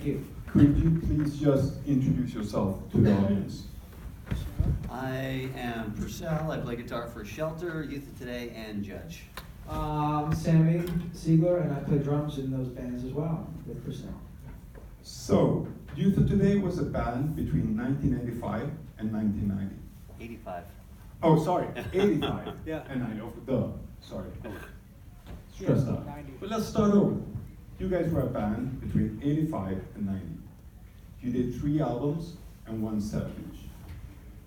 Thank you. Could you please just introduce yourself to the audience? I am Porcell. I play guitar for Shelter, Youth of Today, and Judge. I'm Sammy Siegler, and I play drums in those bands as well with Porcell. So, Youth of Today was a band between 1985 and 1990. 85. Oh, sorry, 85 Yeah. and 90. Oh, sorry. Stressed out. But let's start over. You guys were a band between 85 and 90. You did 3 albums and 1 7-inch.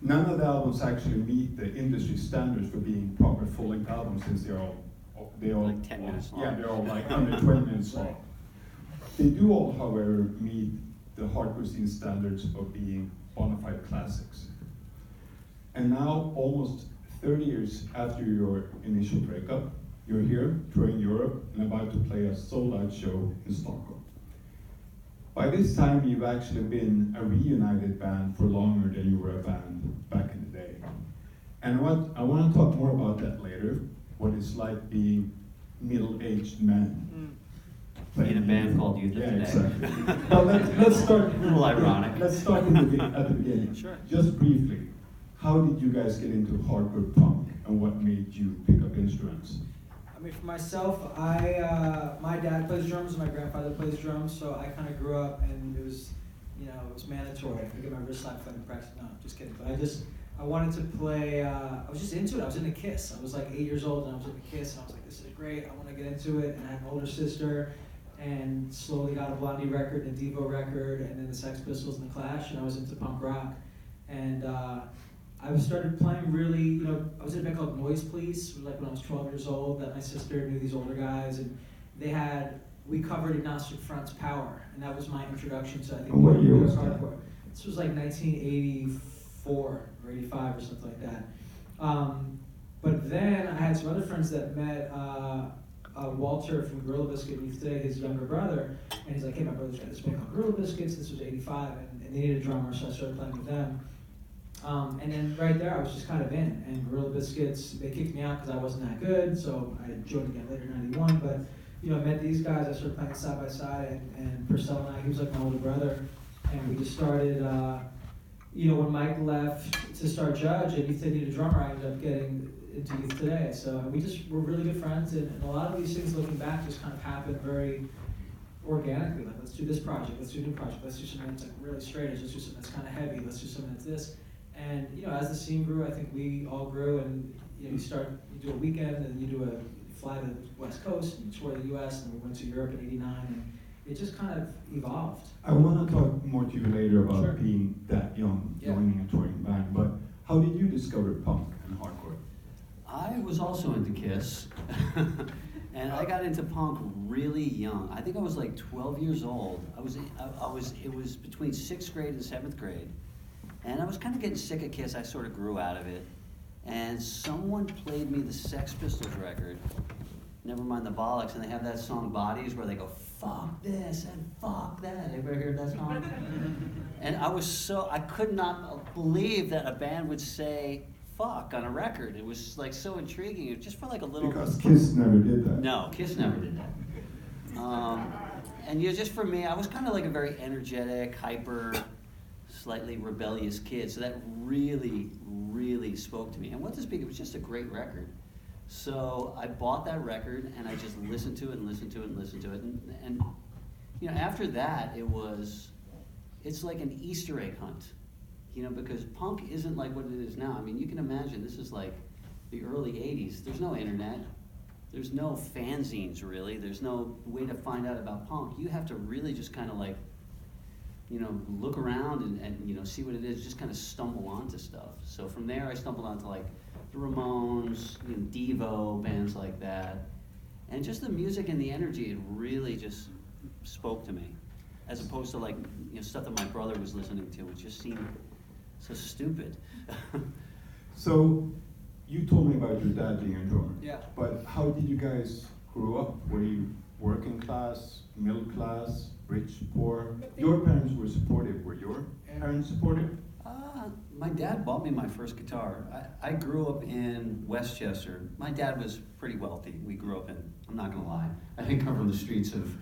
None of the albums actually meet the industry standards for being proper full-length albums, since they're all Like 10 minutes long. Yeah, they're all like under 20 minutes long. They do all, however, meet the hardcore scene standards of being bona fide classics. And now, almost 30 years after your initial breakup, you're here, touring Europe, and about to play a sold-out show in Stockholm. By this time, you've actually been a reunited band for longer than you were a band back in the day. And I want to talk more about that later, what it's like being middle-aged men. In a band called Youth of Yeah, Today. exactly. Well, let's start. A little ironic. Let's start at the beginning. Sure. Just briefly, how did you guys get into hardcore punk, and what made you pick up instruments? I mean, for myself, my dad plays drums and my grandfather plays drums, so I kind of grew up and it was mandatory. I get my wrist slapped playing practice. No, just kidding. But I wanted to play. I was just into it. I was into Kiss. I was like 8 years old and I was into Kiss, and I was like, this is great. I want to get into it. And I had an older sister, and slowly got a Blondie record and a Devo record, and then the Sex Pistols and the Clash, and I was into punk rock. And I started playing really, I was in a band called Noise Police, like when I was 12 years old, that my sister knew these older guys, and we covered Agnostic Front's Power, and that was my introduction to, I think, what year was that? hardcore. This was like 1984 or 85 or something like that. But then I had some other friends that met Walter from Gorilla Biscuit, Youth Today, his younger brother, and he's like, hey, my brother's got this band called Gorilla Biscuits, this was 85, and they needed a drummer, so I started playing with them. And then right there, I was just kind of in. And Gorilla Biscuits, they kicked me out because I wasn't that good, so I joined again later in '91. But I met these guys. I started playing side by side, and Porcell and I, he was like my older brother, and we just started. When Mike left to start Judge, and Youth Today needed a drummer, I ended up getting into Youth Today. So we just were really good friends, and a lot of these things, looking back, just kind of happened very organically. Like, let's do this project, let's do a new project, let's do something that's like really straight edge, let's do something that's kind of heavy, let's do something that's this. And as the scene grew, I think we all grew, and you do a weekend, and you fly to the West Coast, and you tour the U.S., and we went to Europe in '89, and it just kind of evolved. I want to talk more to you later about Sure. being that young, joining a touring band, but how did you discover punk and hardcore? I was also into Kiss, and I got into punk really young. I think I was like 12 years old. It was between 6th grade and 7th grade. And I was kind of getting sick of Kiss. I sort of grew out of it. And someone played me the Sex Pistols record, Never Mind the Bollocks, and they have that song Bodies where they go, fuck this and fuck that. Ever heard that song? And I could not believe that a band would say fuck on a record. It was like so intriguing. It just felt like a little... Because Kiss never did that. No, Kiss never did that. And just for me, I was kind of like a very energetic, hyper, slightly rebellious kid, so that really, really spoke to me. And What to Speak, it was just a great record. So I bought that record, and I just listened to it and listened to it and listened to it. And after that, it's like an Easter egg hunt, because punk isn't like what it is now. I mean, you can imagine, this is like the early 80s. There's no internet. There's no fanzines, really. There's no way to find out about punk. You have to really just kind of like, look around and see what it is, just kind of stumble onto stuff. So from there, I stumbled onto like the Ramones, Devo, bands like that. And just the music and the energy, it really just spoke to me. As opposed to like, stuff that my brother was listening to, which just seemed so stupid. So, you told me about your dad being a drummer. Yeah. But how did you guys grow up? Were you working class, middle class, rich, poor? Your parents were supportive. Were your parents supportive? My dad bought me my first guitar. I grew up in Westchester. My dad was pretty wealthy. We grew up in, I'm not gonna lie, I didn't come from the streets of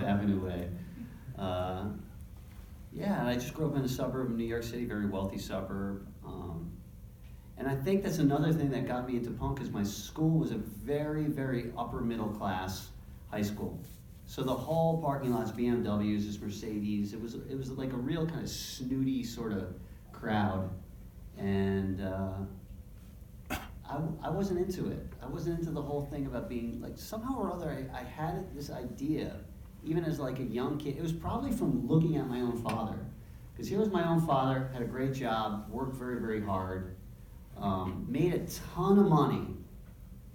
Avenue A. Yeah, and I just grew up in a suburb of New York City, very wealthy suburb. And I think that's another thing that got me into punk, is my school was a very, very upper middle class high school. So the whole parking lot's BMWs, this Mercedes. It was like a real kind of snooty sort of crowd, and I wasn't into it. I wasn't into the whole thing about being like, somehow or other I had this idea, even as like a young kid. It was probably from looking at my own father, because here was my own father, had a great job, worked very, very hard, made a ton of money,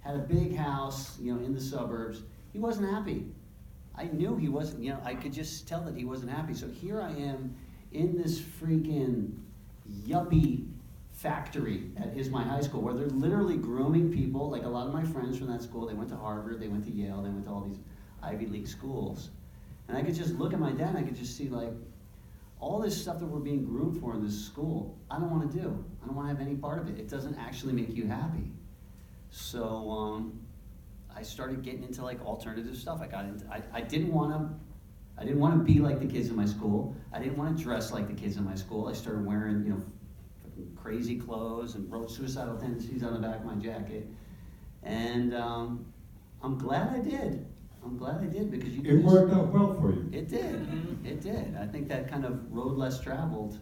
had a big house, in the suburbs. He wasn't happy. I knew he wasn't, I could just tell that he wasn't happy. So here I am in this freaking yuppie factory at my high school, where they're literally grooming people. Like a lot of my friends from that school, they went to Harvard, they went to Yale, they went to all these Ivy League schools. And I could just look at my dad and I could just see like, all this stuff that we're being groomed for in this school, I don't want to do. I don't want to have any part of it. It doesn't actually make you happy. So I started getting into like alternative stuff. I didn't want to be like the kids in my school. I didn't want to dress like the kids in my school. I started wearing, fucking crazy clothes and wrote suicidal tendencies on the back of my jacket. And I'm glad I did. Because it worked out well for you. It did. I think that kind of road less traveled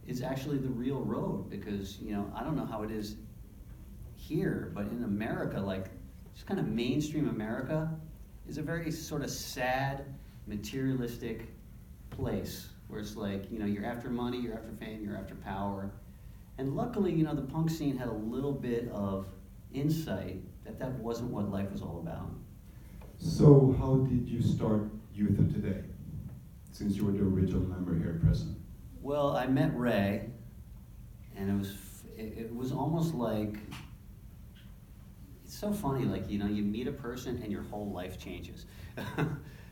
is actually the real road, because, I don't know how it is here, but in America, like, just kind of mainstream America is a very sort of sad, materialistic place, where it's like, you're after money, you're after fame, you're after power. And luckily, the punk scene had a little bit of insight that wasn't what life was all about. So how did you start Youth of Today, since you were the original member here present? Well, I met Ray, and it was almost like, it's so funny, like, you meet a person and your whole life changes.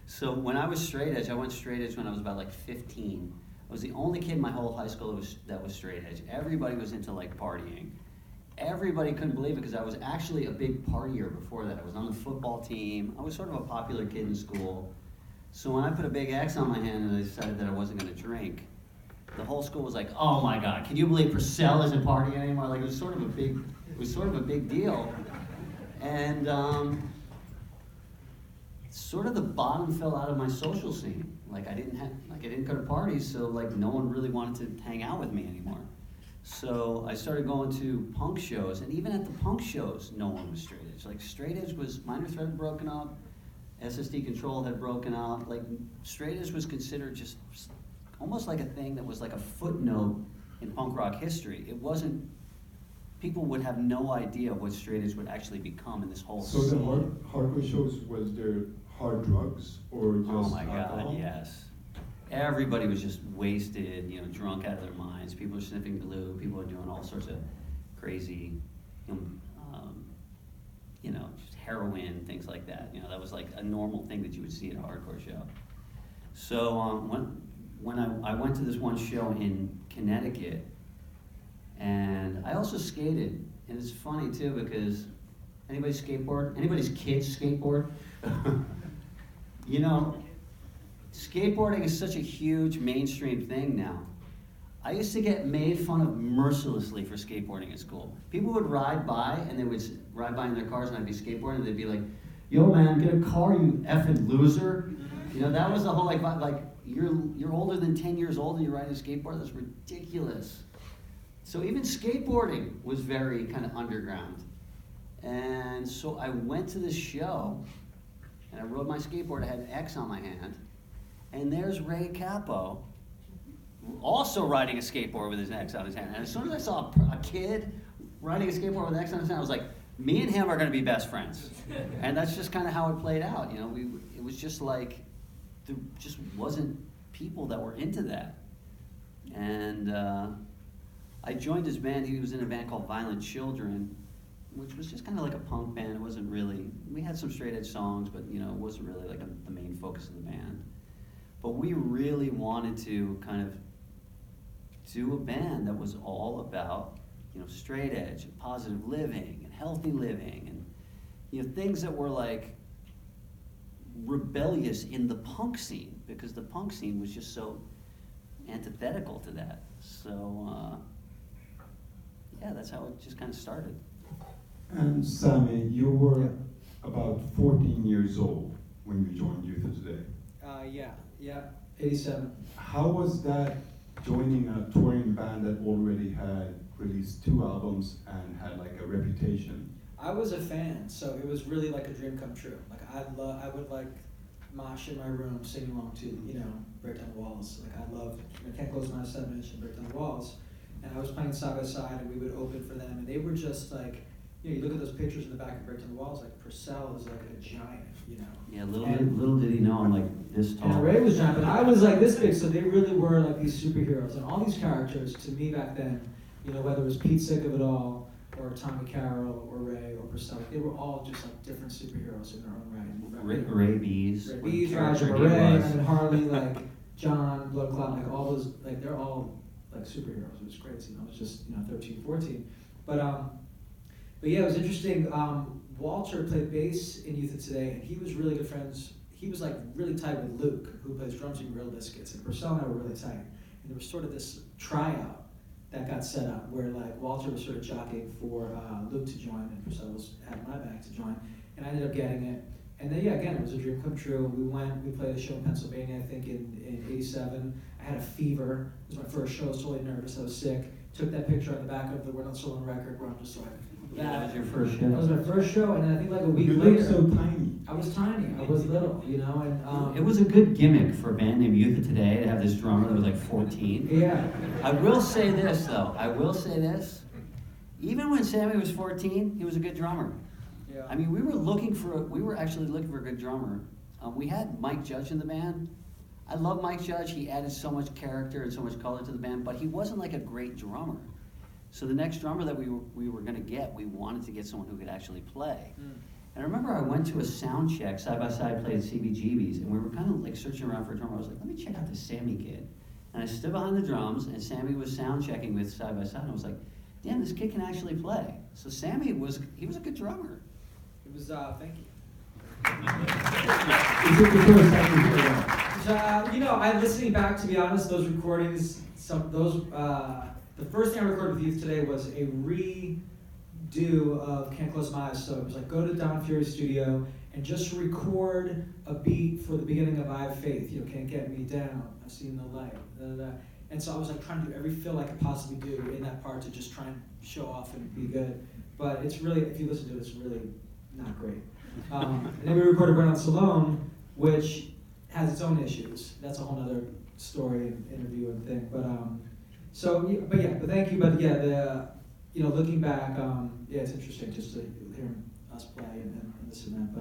So when I was straight edge, I went straight edge when I was about like 15. I was the only kid in my whole high school that was straight edge. Everybody was into like partying. Everybody couldn't believe it, because I was actually a big partier before that. I was on the football team. I was sort of a popular kid in school. So when I put a big X on my hand and I decided that I wasn't going to drink, the whole school was like, "Oh my God, can you believe Porcell isn't partying anymore?" Like, it was sort of a big deal. And sort of the bottom fell out of my social scene. Like, I didn't go to parties, so like no one really wanted to hang out with me anymore. So I started going to punk shows, and even at the punk shows, no one was straight edge. Like, straight edge was, Minor Threat had broken up, SSD Control had broken up. Like, straight edge was considered just almost like a thing that was like a footnote in punk rock history. It wasn't, people would have no idea what straight edge would actually become in this whole So scene. the hardcore shows, was there hard drugs or just Oh my alcohol? God, yes. Everybody was just wasted, drunk out of their minds. People were sniffing glue. People were doing all sorts of crazy, just heroin, things like that. That was like a normal thing that you would see at a hardcore show. So when I went to this one show in Connecticut, and I also skated, and it's funny too, because anybody's kids skateboard? Skateboarding is such a huge mainstream thing now. I used to get made fun of mercilessly for skateboarding at school. People would ride by, and they would ride by in their cars, and I'd be skateboarding, and they'd be like, "Yo man, get a car, you effing loser." That was the whole like you're older than 10 years old and you're riding a skateboard. That's ridiculous. So even skateboarding was very kind of underground. And so I went to this show, and I rode my skateboard. I had an X on my hand. And there's Ray Capo, also riding a skateboard with his X on his hand. And as soon as I saw a kid riding a skateboard with an X on his hand, I was like, me and him are going to be best friends. And that's just kind of how it played out. It was just like, there just wasn't people that were into that. And I joined his band. He was in a band called Violent Children, which was just kind of like a punk band. It wasn't really, we had some straight edge songs, but it wasn't really like the main focus of the band. But we really wanted to kind of do a band that was all about, straight edge and positive living and healthy living and, things that were like rebellious in the punk scene, because the punk scene was just so antithetical to that. So, yeah, that's how it just kind of started. And Sammy, you were about 14 years old when you joined Youth of Today. Yeah, 87. How was that joining a touring band that already had released 2 albums and had like a reputation? I was a fan, so it was really like a dream come true. Like I would like mosh in my room, sing along to, Break Down the Walls. Like I loved, Can't Close My Eyes, 7 Inch, and Break Down the Walls. And I was playing side by side, and we would open for them, and they were just like, you look at those pictures in the back of Break Down the Walls, like Porcell is like a giant, Yeah, little did he know I'm like this tall. And Ray was giant, but I was like this big, so they really were like these superheroes. And all these characters, to me back then, whether it was Pete Sick of it all, or Tommy Carroll, or Ray, or Porcell, they were all just like different superheroes in their own right. Ray Bees. Ray Bees, Roger Ray, and then Harley, like John, Blood Clot, like all those, like they're all like superheroes. It was crazy. I was just 13, 14, but yeah, it was interesting. Walter played bass in Youth of Today, and he was really good friends. He was like really tight with Luke, who plays drums in Gorilla Biscuits, and Porcell and I were really tight. And there was sort of this tryout that got set up where like Walter was sort of jockeying for Luke to join, and Porcell had my back to join, and I ended up getting it. And then again, it was a dream come true. We played a show in Pennsylvania, I think in '87. I had a fever. It was my first show. I was totally nervous. I was sick. Took that picture on the back of the We're Not Soul on Record where I'm just like. That was your first show. That was my first show, and then I think like a week later. You looked so tiny. I was tiny. I was little, and it was a good gimmick for a band named Youth of Today to have this drummer that was like 14. Yeah. I will say this though. Even when Sammy was 14, he was a good drummer. Yeah. I mean, we were actually looking for a good drummer. We had Mike Judge in the band. I love Mike Judge. He added so much character and so much color to the band, but he wasn't like a great drummer. So the next drummer that we were going to get, we wanted to get someone who could actually play. And I remember I went to a sound check, side by side, played CBGBs, and we were kind of like searching around for a drummer. I was like, let me check out this Sammy kid. And I stood behind the drums, and Sammy was sound checking with side by side. And I was like, damn, this kid can actually play. So Sammy was a good drummer. It was, thank you. I'm listening back, to be honest, those recordings, the first thing I recorded with Youth Today was a redo of Can't Close My Eyes. So it was like, go to Don Fury's studio and just record a beat for the beginning of I Have Faith. Can't get me down, I've seen the light. And so I was like trying to do every fill I could possibly do in that part to just try and show off and be good. But it's really, if you listen to it, it's really not great. And then we recorded Run on Salone, which has its own issues. That's a whole other story and interview and thing. But thank you. But yeah, looking back, it's interesting just to hear us play and this and that.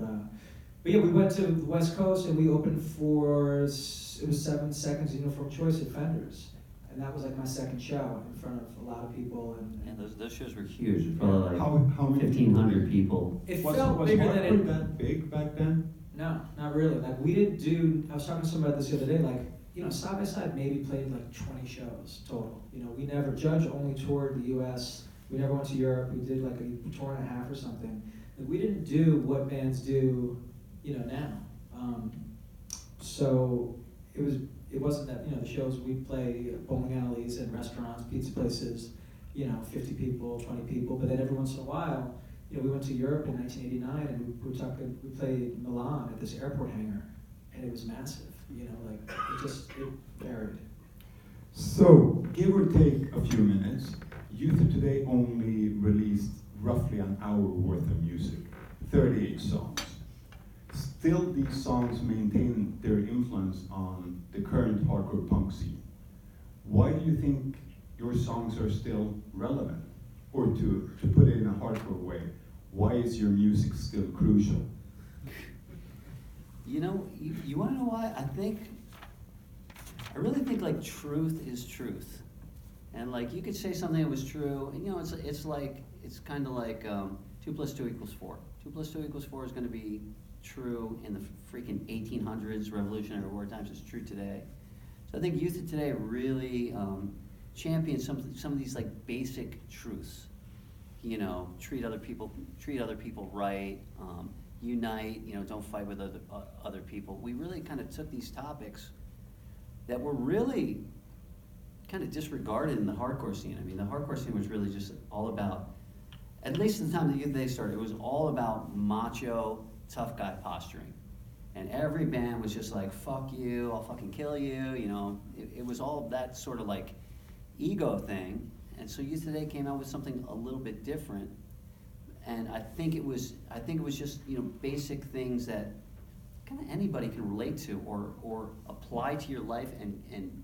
But yeah, we went to the West Coast and we opened for, it was 7 Seconds Uniform Choice at Fenders. And that was like my second show in front of a lot of people. And those shows were huge. It was probably like how many 1,500 people. It was felt bigger than it. That big back then? No, not really. Like we didn't do, I was talking to somebody about this the other day, like, side by side maybe played like 20 shows total. We never, Judge only toured the US. We never went to Europe. We did like a tour and a half or something. Like, we didn't do what bands do, now. So it wasn't that, the shows we play, bowling alleys and restaurants, pizza places, 50 people, 20 people. But then every once in a while, we went to Europe in 1989 and we played Milan at this airport hangar, and it was massive. It varied. So, give or take a few minutes, Youth of Today only released roughly an hour worth of music, 38 songs. Still, these songs maintain their influence on the current hardcore punk scene. Why do you think your songs are still relevant? Or to put it in a hardcore way, why is your music still crucial? You want to know why? I really think like truth is truth. And like you could say something that was true, and it's kind of like 2 + 2 = 4. 2 + 2 = 4 is going to be true in the freaking 1800s, Revolutionary War times. It's true today. So I think Youth of Today really champions some of these like basic truths. Treat other people right. Unite. Don't fight with other people. We really kind of took these topics that were really kind of disregarded in the hardcore scene. I mean, the hardcore scene was really just all about, at least at the time the Youth Today started, it was all about macho, tough guy posturing. And every band was just like, fuck you, I'll fucking kill you, you know. It was all that sort of like ego thing. And so Youth Today came out with something a little bit different. And I think it was just, you know, basic things that kind of anybody can relate to or apply to your life and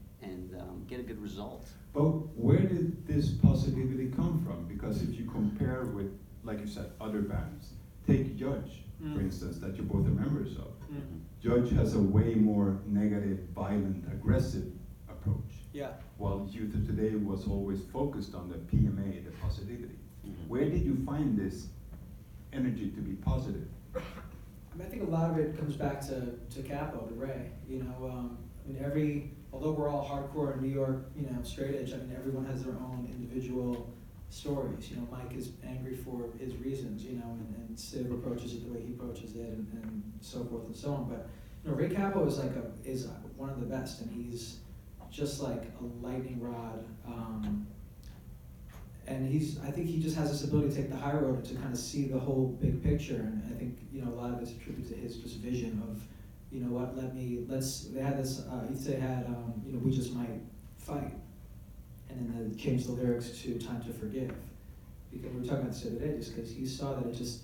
get a good result. But where did this positivity come from? Because if you compare with, like you said, other bands, take Judge, for instance, that you both are members of. Judge has a way more negative, violent, aggressive approach. Yeah. While Youth of Today was always focused on the PMA, the positivity. Where did you find this energy to be positive? I mean, I think a lot of it comes back to Capo, to Ray. You know, I mean, although we're all hardcore in New York, you know, straight edge, I mean, everyone has their own individual stories. You know, Mike is angry for his reasons, you know, and Sid approaches it the way he approaches it, and so forth and so on. But, you know, Ray Capo is one of the best, and he's just like a lightning rod. And I think he just has this ability to take the high road and to kind of see the whole big picture. And I think, you know, a lot of it's attributed to his just vision of, you know what, they had this, they had, you know, we just might fight. And then they changed the lyrics to Time to Forgive. Because we were talking about this the other day, just because he saw that it just,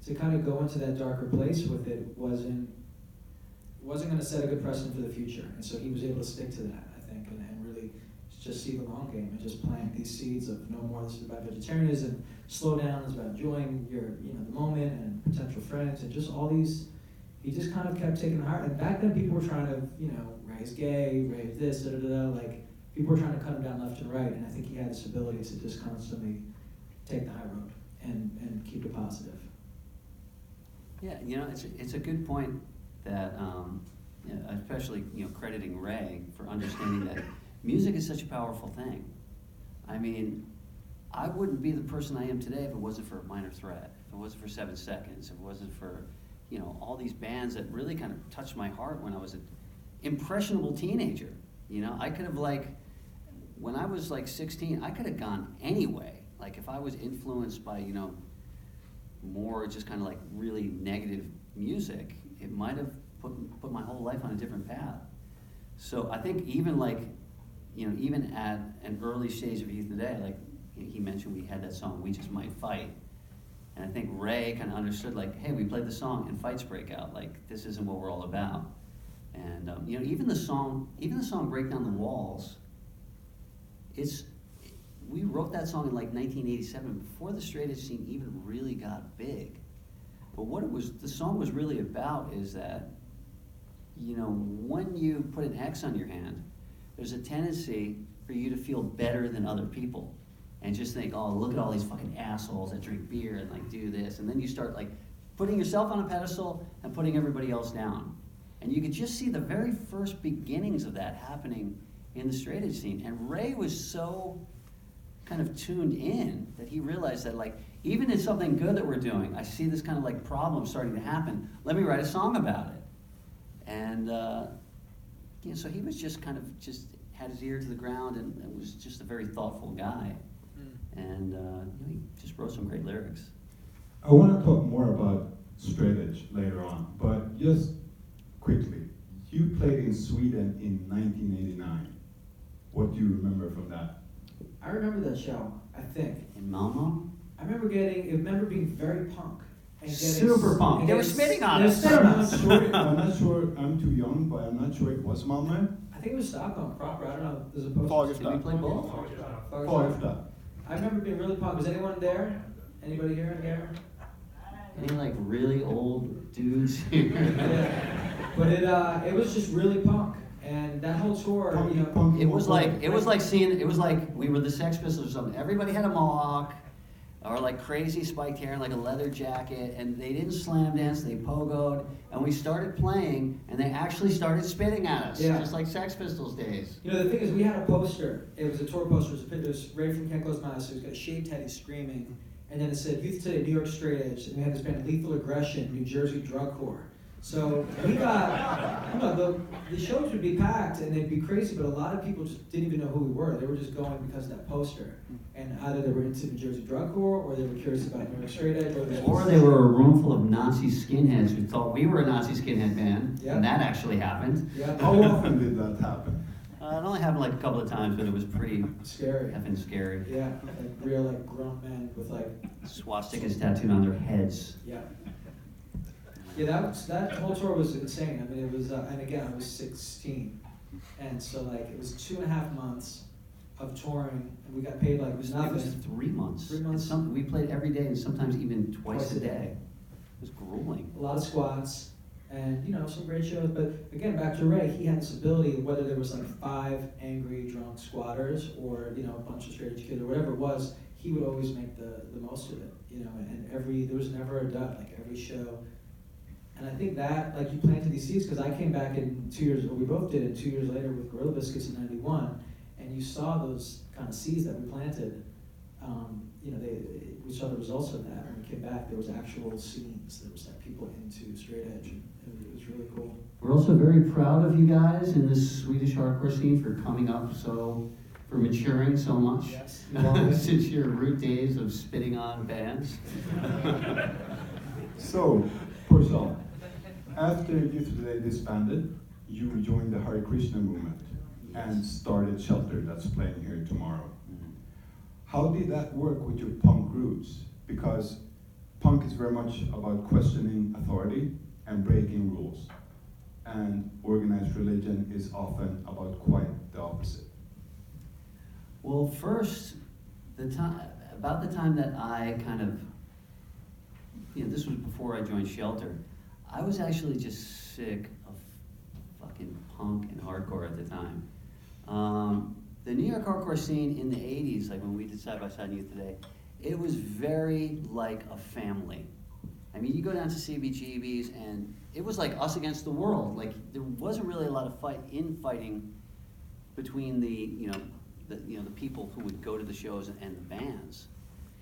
to kind of go into that darker place with it wasn't going to set a good precedent for the future. And so he was able to stick to that, I think, and really just see the long game and just plant these seeds of no more, this is about vegetarianism, slow down, it's about enjoying your, you know, the moment and potential friends, and just all these, he just kind of kept taking the heart. And back then people were trying to, you know, Ray's gay, Ray's this, like, people were trying to cut him down left and right, and I think he had this ability to just constantly take the high road and keep it positive. Yeah, you know, it's a good point that, you know, especially, you know, crediting Ray for understanding that music is such a powerful thing. I mean, I wouldn't be the person I am today if it wasn't for Minor Threat, if it wasn't for 7 Seconds, if it wasn't for, you know, all these bands that really kind of touched my heart when I was an impressionable teenager. You know, I could have, like, when I was like 16, I could have gone anyway. Like, if I was influenced by, you know, more just kind of like really negative music, it might have put my whole life on a different path. So I think even like, you know, even at an early stage of Youth Today, like he mentioned, we had that song, We Just Might Fight. And I think Ray kind of understood, like, hey, we played the song and fights break out. Like, this isn't what we're all about. And, you know, even the song Break Down the Walls, we wrote that song in like 1987, before the straight edge scene even really got big. But what the song was really about is that, you know, when you put an X on your hand, there's a tendency for you to feel better than other people and just think, oh, look at all these fucking assholes that drink beer and like do this. And then you start like putting yourself on a pedestal and putting everybody else down. And you could just see the very first beginnings of that happening in the straight edge scene. And Ray was so kind of tuned in that he realized that, like, even in something good that we're doing, I see this kind of like problem starting to happen. Let me write a song about it. And you know, so he was just kind of had his ear to the ground and was just a very thoughtful guy. And you know, he just wrote some great lyrics. I want to talk more about straight edge later on, but just quickly, you played in Sweden in 1989. What do you remember from that? I remember that show, I think. In Malmo? I remember being very punk. And Super punk. They were spitting on us. I'm not sure, I'm too young, but I'm not sure it was Malmö. I think it was Stockholm proper, I don't know, there's a poster. Fagersta. Did we play both? Fagersta. I remember being really punk. Was anyone there? Anybody here in there? Any like really old dudes here? Yeah. But it was just really punk. And that whole tour, you know, it was like we were the Sex Pistols or something. Everybody had a mohawk or like crazy spiked hair and like a leather jacket, and they didn't slam dance, they pogoed, and we started playing, and they actually started spitting at us, just like Sex Pistols days. You know, the thing is, we had a poster. It was a tour poster. It was Ray from Can't Close My Eyes, so he's got a shaved head, he's screaming, and then it said Youth Today, New York Straight Edge, and we had this band Lethal Aggression, New Jersey Drug Corps. So we got, the shows would be packed and they'd be crazy, but a lot of people just didn't even know who we were. They were just going because of that poster. And either they were into New Jersey drugcore, or they were curious about New York straight edge, or they were a room full of Nazi skinheads who thought we were a Nazi skinhead band, and that actually happened. Yep. How often did that happen? It only happened like a couple of times, but it was pretty scary. Effing scary. Yeah, like real like grown men with like swastikas tattooed on their heads. Yeah. Yeah, that whole tour was insane. I mean, it was, and again, I was 16, and so like it was 2.5 months of touring, and we got paid like nothing. It was 3 months. 3 months. We played every day, and sometimes even twice a day. It was grueling. A lot of squats, and some great shows. But again, back to Ray, he had this ability. Whether there was like 5 angry drunk squatters, or a bunch of straight edge kids, or whatever it was, he would always make the most of it. And there was never a dud. Like every show. And I think that, like, you planted these seeds, because I came back in 2 years, or we both did it 2 years later with Gorilla Biscuits in '91, and you saw those kind of seeds that we planted. We saw the results of that. When we came back, there was actual scenes. There was like people into straight edge, and it was really cool. We're also very proud of you guys in this Swedish hardcore scene for coming up for maturing so much. Yes. Since your root days of spitting on bands. So, Porcell, after Youth Today disbanded, you joined the Hare Krishna movement and started Shelter, that's playing here tomorrow. How did that work with your punk roots? Because punk is very much about questioning authority and breaking rules. And organized religion is often about quite the opposite. Well, first, about the time that I kind of, this was before I joined Shelter, I was actually just sick of fucking punk and hardcore at the time. The New York hardcore scene in the 80s, like when we did Side by Side Youth Today, it was very like a family. I mean, you go down to CBGB's and it was like us against the world. Like there wasn't really a lot of infighting between the people who would go to the shows and the bands.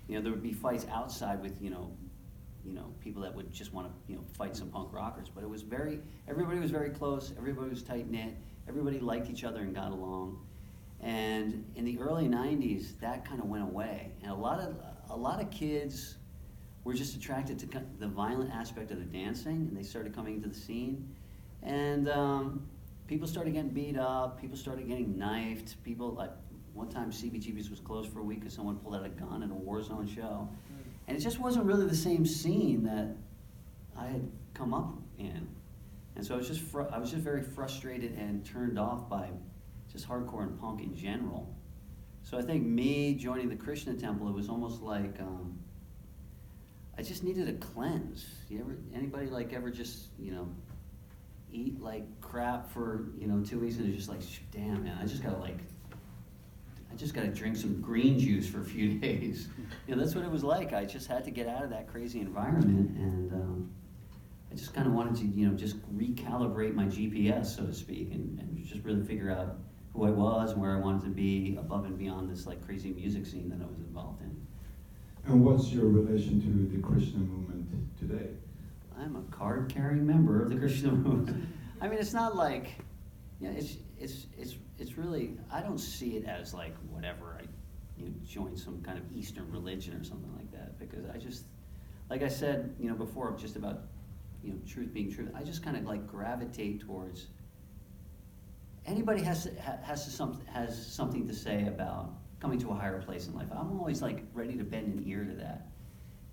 There would be fights outside with people that would just want to fight some punk rockers. But it was everybody was very close. Everybody was tight knit. Everybody liked each other and got along. And in the early '90s, that kind of went away, and a lot of kids were just attracted to the violent aspect of the dancing, and they started coming into the scene, and people started getting beat up, people started getting knifed, people, like one time CBGB's was closed for a week because someone pulled out a gun in a war zone show, and it just wasn't really the same scene that I had come up in, and so I was just very frustrated and turned off by just hardcore and punk in general. So I think me joining the Krishna temple, it was almost like I just needed a cleanse. Anybody like ever just eat like crap for 2 weeks and it's just like, damn man, I just gotta drink some green juice for a few days. That's what it was like. I just had to get out of that crazy environment, and I just kind of wanted to just recalibrate my GPS, so to speak, and just really figure out who I was and where I wanted to be above and beyond this like crazy music scene that I was involved in. And what's your relation to the Krishna movement today? I'm a card-carrying member of the Krishna movement. I mean, it's not like, it's really, I don't see it as like whatever, I join some kind of Eastern religion or something like that, because I just, like I said, before, just about, truth being truth, I just kind of like gravitate towards, anybody has something to say about coming to a higher place in life. I'm always like ready to bend an ear to that.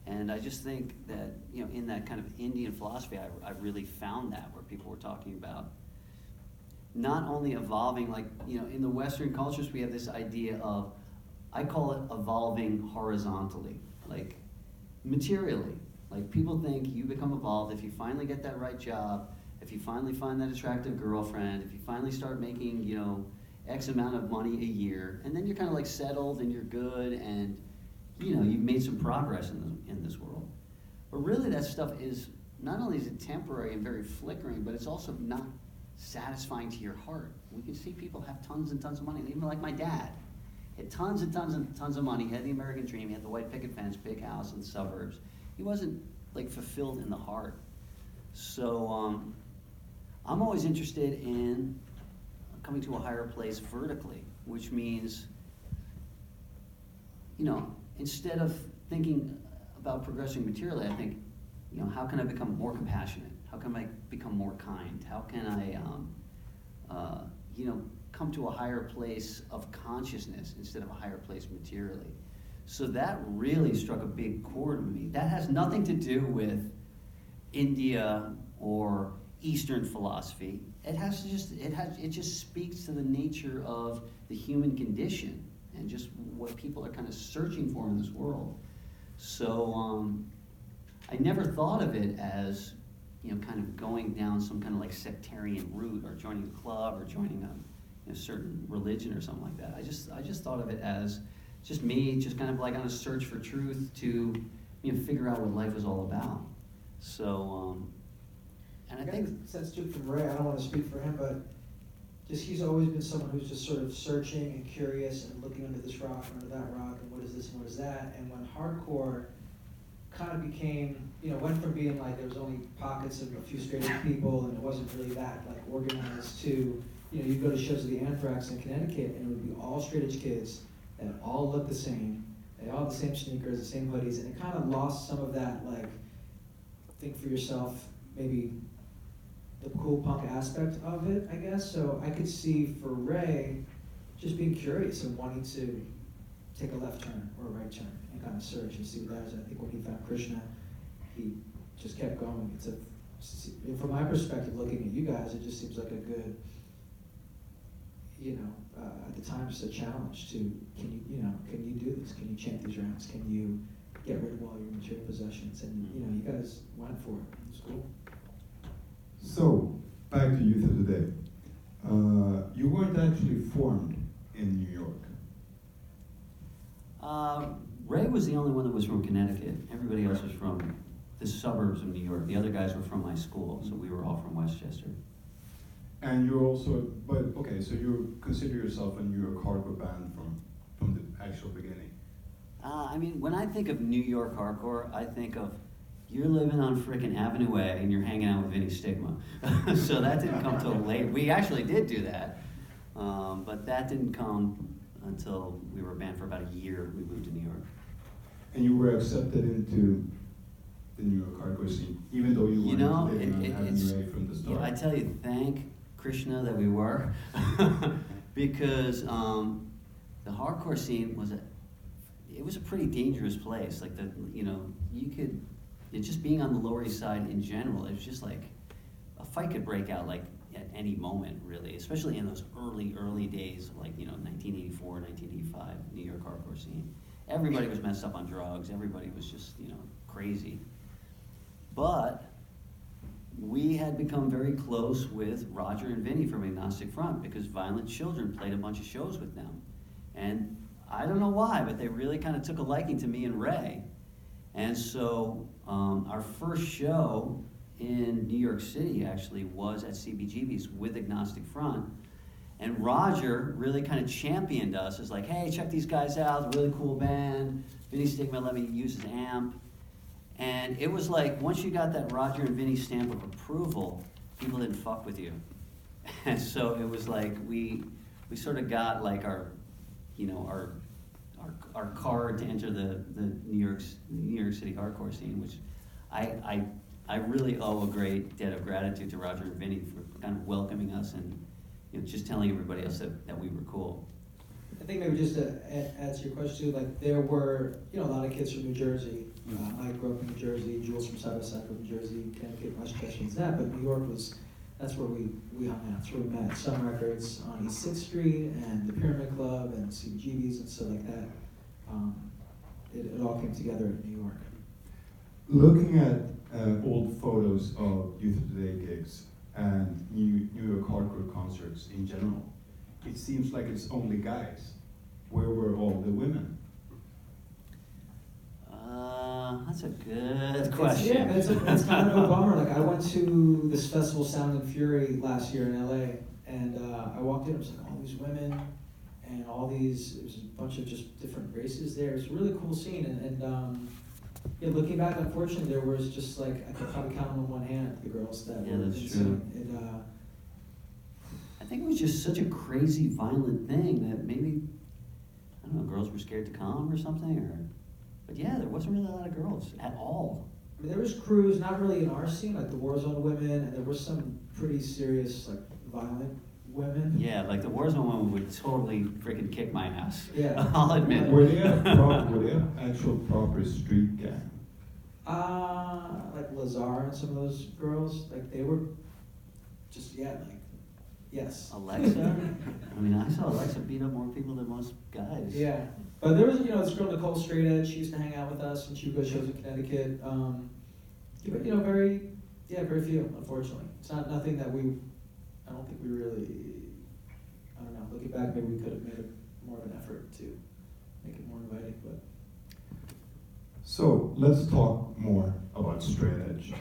And I just think that, in that kind of Indian philosophy, I really found that, where people were talking about not only evolving, like, in the Western cultures, we have this idea of, I call it evolving horizontally, like materially. Like people think you become evolved if you finally get that right job, if you finally find that attractive girlfriend, if you finally start making, X amount of money a year, and then you're kind of like settled and you're good, and you've made some progress in this world. But really that stuff is, not only is it temporary and very flickering, but it's also not satisfying to your heart. We can see people have tons and tons of money, even like my dad. He had tons and tons and tons of money, he had the American dream, he had the white picket fence, big house in the suburbs. He wasn't like fulfilled in the heart. So I'm always interested in coming to a higher place vertically, which means, you know, instead of thinking about progressing materially, I think, you know, how can I become more compassionate? How can I become more kind? How can I, you know, come to a higher place of consciousness instead of a higher place materially? So that really struck a big chord with me. That has nothing to do with India or Eastern philosophy. It just speaks to the nature of the human condition and just what people are kind of searching for in this world. So I never thought of it as, you know, kind of going down some kind of like sectarian route or joining a club or joining a certain religion or something like that. I just thought of it as just me, just kind of like on a search for truth to, you know, figure out what life is all about. So, and I think sense too from Ray, I don't want to speak for him, but just he's always been someone who's just sort of searching and curious and looking under this rock and under that rock and what is this and what is that. And when hardcore kind of became, you know, went from being like there was only pockets of a few straight edge people and it wasn't really that like organized to, you know, you'd go to shows of the Anthrax in Connecticut and it would be all straight edge kids that all looked the same. They all had the same sneakers, the same hoodies, and it kind of lost some of that like think for yourself, maybe the cool punk aspect of it, I guess. So I could see for Ray just being curious and wanting to take a left turn or a right turn and kind of search and see what that is. I think when he found Krishna, he just kept going. From my perspective, looking at you guys, it just seems like a good, you know, at the time just a challenge to, can you do this? Can you chant these rounds? Can you get rid of all your material possessions? And, you know, you guys went for it. It's cool. So, back to Youth of the Day. You weren't actually formed in New York. Ray was the only one that was from Connecticut. Everybody else was from the suburbs of New York. The other guys were from my school, so we were all from Westchester. And you're also, but okay, so you consider yourself a New York hardcore band from the actual beginning. I mean, when I think of New York hardcore, I think of you're living on frickin' Avenue A and you're hanging out with Vinny Stigma. So that didn't come till late. We actually did do that, but that didn't come until we were a band for about a year. We moved to New York. And you were accepted into the New York hardcore scene, even though you weren't living on Avenue A from the start. Yeah, I tell you, thank Krishna that we were, because the hardcore scene was a pretty dangerous place. Like just being on the Lower East Side in general, it was just like a fight could break out like at any moment, really, especially in those early days of 1984, 1985 New York hardcore scene. Everybody was messed up on drugs. Everybody was just, crazy. But we had become very close with Roger and Vinny from Agnostic Front because Violent Children played a bunch of shows with them. And I don't know why, but they really kind of took a liking to me and Ray. And so our first show in New York City actually was at CBGB's with Agnostic Front. And Roger really kind of championed us as like, hey, check these guys out, really cool band. Vinny Stigma let me use his amp. And it was like, once you got that Roger and Vinny stamp of approval, people didn't fuck with you. And so it was like, we sort of got like our card to enter the New York City hardcore scene, which I really owe a great debt of gratitude to Roger and Vinny for kind of welcoming us and just telling everybody else that we were cool. I think maybe just to add to your question too, like there were a lot of kids from New Jersey. I grew up in New Jersey. Jules from Side by Side from New Jersey. Connecticut, Westchester, and that. But New York that's where we hung out. That's where we met. Sun Records on East 6th Street and the Pyramid Club and CBGB's and stuff like that. It all came together in New York. Looking at old photos of Youth of the Day gigs and New York hardcore concerts in general, it seems like it's only guys. Where were all the women? That's a good question. It's kind of a bummer. Like I went to this festival, Sound and Fury, last year in LA, and I walked in. It was like all these women and all these. It was a bunch of just different races there. It was a really cool scene, and Yeah, looking back, unfortunately, there was just like, I could probably count on one hand the girls that Yeah, were that's insane. true. I think it was just such a crazy, violent thing that maybe, I don't know, girls were scared to come or something, or, but yeah, there wasn't really a lot of girls at all. I mean, there was crews, not really in our scene, like the Warzone women, and there were some pretty serious, like, violent women. Yeah, like the Warzone woman would totally freaking kick my ass. Yeah. I'll admit. Were they an actual proper street gang? Like Lazar and some of those girls, like they were just, yeah, like, yes. Alexa? I mean, I saw Alexa beat up more people than most guys. Yeah, but there was, this girl, Nicole Straight Edge, she used to hang out with us, and she would go to shows in Connecticut. But, very few, unfortunately. It's nothing that I don't think we really, I don't know, looking back, maybe we could have made more of an effort to make it more inviting, but. So let's talk more about Straight Edge.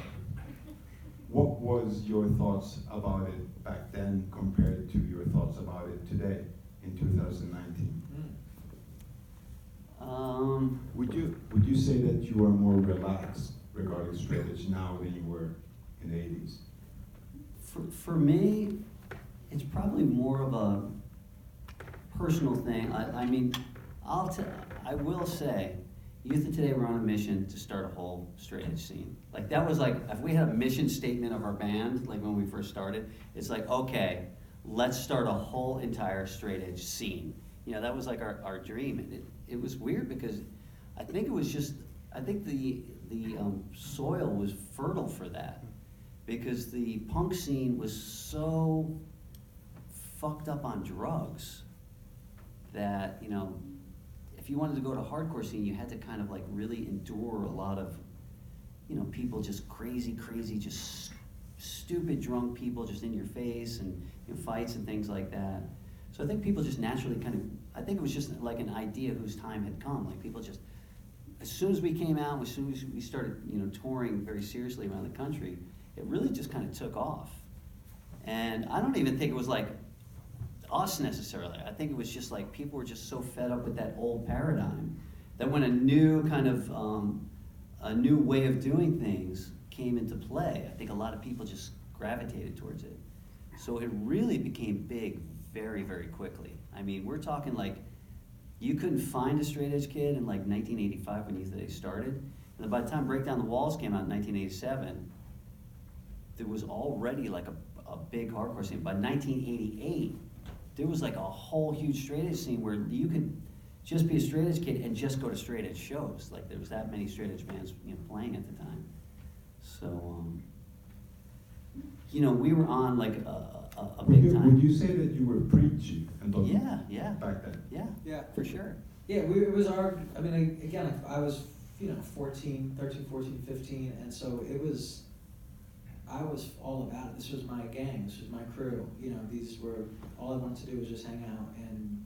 What was your thoughts about it back then compared to your thoughts about it today in 2019? Would you say that you are more relaxed regarding Straight Edge now than you were in the 80s? For me, it's probably more of a personal thing. I mean, I will say, Youth of Today were on a mission to start a whole straight edge scene. Like that was like, if we had a mission statement of our band, like when we first started, it's like, okay, let's start a whole entire straight edge scene. That was like our dream. And it was weird because I think the soil was fertile for that. Because the punk scene was so fucked up on drugs that, if you wanted to go to hardcore scene, you had to kind of like really endure a lot of, people just crazy, just stupid drunk people just in your face and fights and things like that. So I think people just naturally I think it was just like an idea whose time had come. Like people just, as soon as we came out, as soon as we started, touring very seriously around the country, it really just kind of took off. And I don't even think it was like us necessarily. I think it was just like people were just so fed up with that old paradigm that when a new kind of, a new way of doing things came into play, I think a lot of people just gravitated towards it. So it really became big very, very quickly. I mean, we're talking like, you couldn't find a straight edge kid in like 1985 when Youth Today started. And then by the time Break Down the Walls came out in 1987, there was already like a big hardcore scene. By 1988, there was like a whole huge straight edge scene where you could just be a straight edge kid and just go to straight edge shows. Like there was that many straight edge bands playing at the time. So, we were on like a big time. Would you say that you were preachy and Yeah. back then? Yeah. For sure. Yeah, it was our, I mean, again, I was, 13, 14, 15, and so I was all about it. This was my gang, this was my crew. These were, all I wanted to do was just hang out and,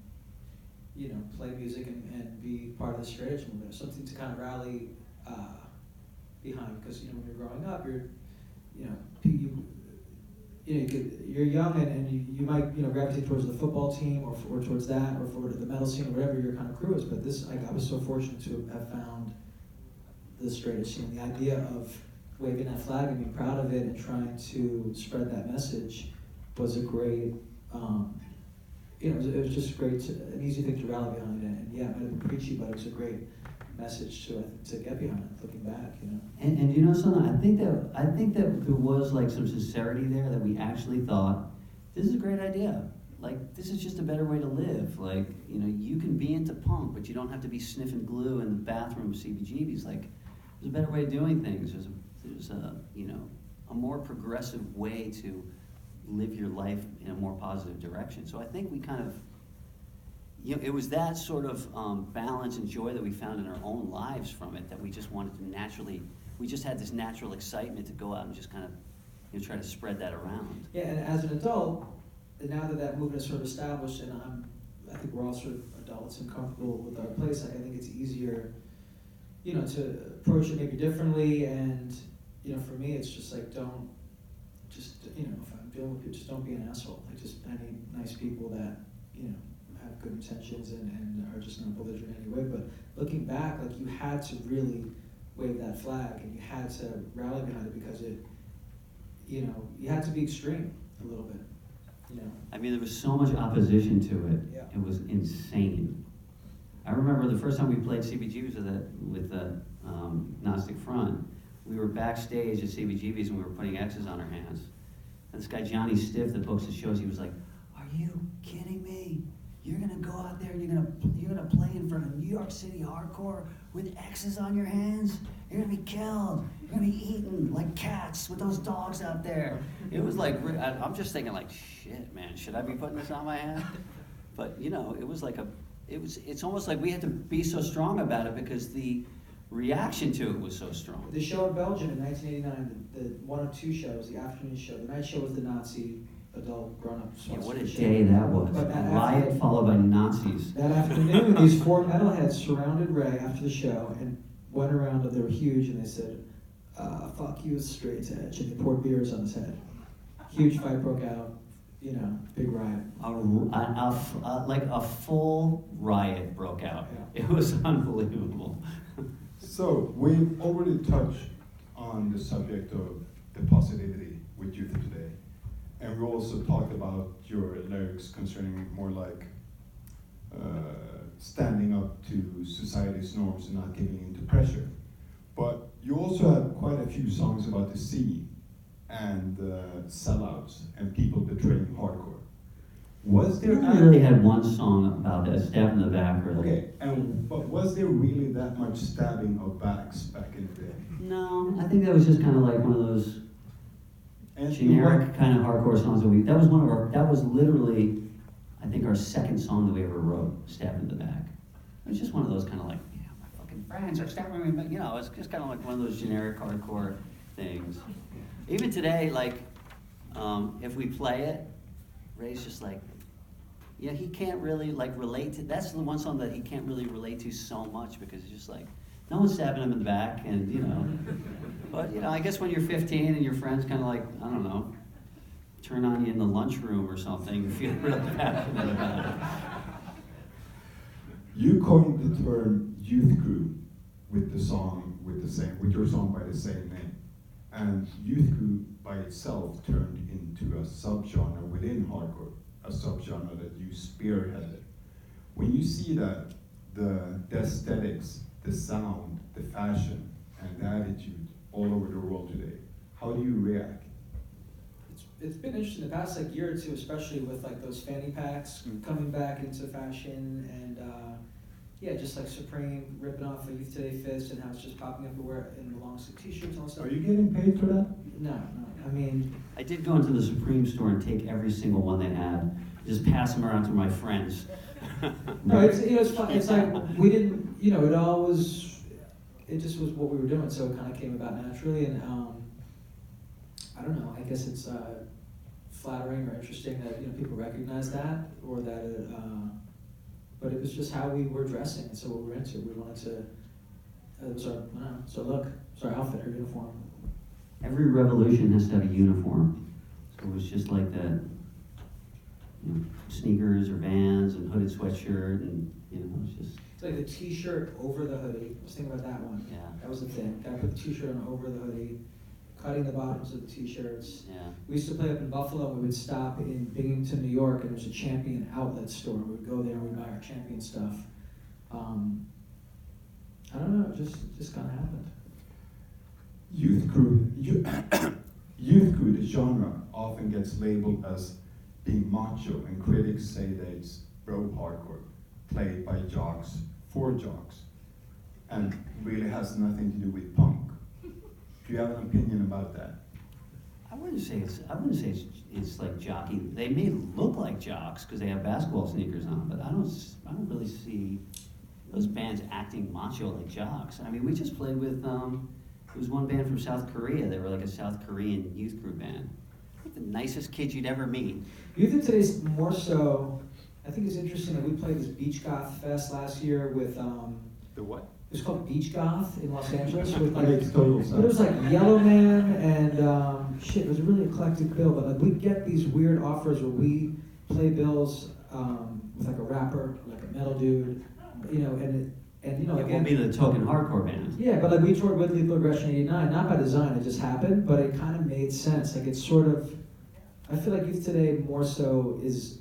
play music and be part of the straight edge movement. Something to kind of rally behind, because, when you're growing up, you're young and you might, gravitate towards the football team or towards that or for the metal scene or whatever your kind of crew is. But I was so fortunate to have found the straight edge scene. The idea of waving that flag and being proud of it and trying to spread that message was a great, it was just great, an easy thing to rally behind. And yeah, it might have been preachy, but it was a great message to get behind, looking back, And something, I think that there was like some sincerity there, that we actually thought, this is a great idea. Like, this is just a better way to live. Like, you can be into punk, but you don't have to be sniffing glue in the bathroom of CBGB's. Like, there's a better way of doing things. There's a more progressive way to live your life in a more positive direction. So I think we kind of, it was that sort of balance and joy that we found in our own lives from it, that we just wanted to naturally, we just had this natural excitement to go out and just kind of, try to spread that around. Yeah, and as an adult, now that movement is sort of established, and I think we're all sort of adults and comfortable with our place, I think it's easier, to approach it maybe differently, and, for me, it's just like, if I'm dealing with people, just don't be an asshole. Like, just any nice people that, have good intentions and are just not belligerent in any way. But looking back, like, you had to really wave that flag, and you had to rally behind it because it, you know, you had to be extreme a little bit, you know. I mean, there was so much opposition to it. Yeah. It was insane. I remember the first time we played CBGB's with the Gnostic Front. We were backstage at CBGB's and we were putting X's on our hands. And this guy Johnny Stiff that books the shows, he was like, "Are you kidding me? You're gonna go out there and you're gonna play in front of New York City hardcore with X's on your hands? You're gonna be killed. You're gonna be eaten like cats with those dogs out there." It was like, I'm just thinking like, shit, man, should I be putting this on my hand? But you know, it was like it's almost like we had to be so strong about it because the reaction to it was so strong. The show in Belgium in 1989, the one of two shows, the afternoon show. The night show was the Nazi adult grown-up. Yeah, what a day that was. But A riot followed by Nazis. That afternoon, these four metalheads surrounded Ray after the show and went around, and they were huge, and they said, "Fuck you, straight edge," and they poured beers on his head. Huge fight broke out, you know, big riot. Like a full riot broke out. Yeah. It was unbelievable. So we've already touched on the subject of the positivity with youth today. And we also talked about your lyrics concerning more like standing up to society's norms and not giving in to pressure. But you also have quite a few songs about the sea and sellouts and people betraying hardcore. Was there I really had one song about that, Stab in the Back. Really. Okay, but was there really that much stabbing of backs back in the day? No, I think that was just kind of like one of those And generic kind of hardcore songs that was literally, I think, our second song that we ever wrote, Stab in the Back. It was just one of those kind of like, yeah, my fucking friends are stabbing me, but you know, it's just kind of like one of those generic hardcore things. Even today, like, if we play it, Ray's just like, yeah, he can't really like relate to, that's the one song that he can't really relate to so much because he's just like, no one's stabbing him in the back, and you know. But you know, I guess when you're 15 and your friends kind of like, I don't know, turn on you in the lunchroom or something, you feel really passionate about it. You coined the term youth crew with your song by the same name, and youth crew by itself turned into a subgenre within hardcore, a subgenre that you spearheaded. When you see that the aesthetics, the sound, the fashion, and the attitude all over the world today, how do you react? It's been interesting the past like year or two, especially with like those fanny packs coming back into fashion, and yeah, just like Supreme ripping off the Youth Today fist and how it's just popping up everywhere in the long sleeve t-shirts and all that stuff. Are you getting paid for that? No. I mean, I did go into the Supreme store and take every single one they had, just pass them around to my friends. no, it's fun. It's like we didn't, you know, it just was what we were doing, so it kind of came about naturally, and I don't know. I guess it's flattering or interesting that, you know, people recognize that, or that it, but it was just how we were dressing, and so what we were into. We wanted to. It was our, I don't know, it's our look, it's our outfit, our uniform. Every revolution has to have a uniform. So it was just like that, you know, sneakers or Vans and hooded sweatshirt, and you know, it's just. It's like the t-shirt over the hoodie. I was thinking about that one. Yeah. That was the thing. Gotta put the t-shirt on over the hoodie, cutting the bottoms of the t-shirts. Yeah. We used to play up in Buffalo, and we would stop in Binghamton, New York, and there was a Champion outlet store. We would go there and we'd buy our Champion stuff. I don't know, it just kind of happened. Youth crew, the genre, often gets labeled as being macho, and critics say that it's bro hardcore, played by jocks for jocks, and really has nothing to do with punk. Do you have an opinion about that? I wouldn't say it's like jockey. They may look like jocks because they have basketball sneakers on, but I don't really see those bands acting macho like jocks. I mean, we just played with it was one band from South Korea. They were like a South Korean youth group band. Like the nicest kids you'd ever meet. Youth of Today's more so. I think it's interesting that we played this Beach Goth Fest last year with The what? It was called Beach Goth in Los Angeles with like, Makes total sense. but it was like Yellow Man and shit. It was a really eclectic bill, but like we get these weird offers where we play bills with like a rapper, like a metal dude, you know, and And you know, It again, won't be the token hardcore band. yeah, but like we toured with Lethal Aggression '89, not by design, it just happened, but it kind of made sense. Like it's sort of, I feel like youth today more so is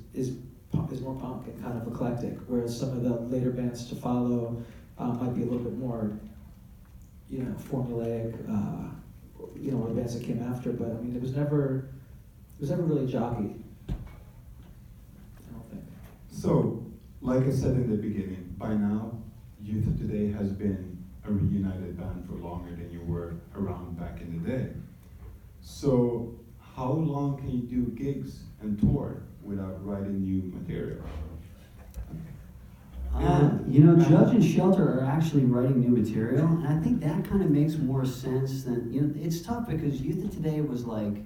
more punk and kind of eclectic, whereas some of the later bands to follow might be a little bit more, you know, formulaic. You know, or bands that came after, but I mean, it was never really jockey. I don't think. So, like I said in the beginning, by now, Youth of Today has been a reunited band for longer than you were around back in the day. So, how long can you do gigs and tour without writing new material? You know, Judge and Shelter are actually writing new material, and I think that kind of makes more sense than, you know, it's tough because Youth of Today was like,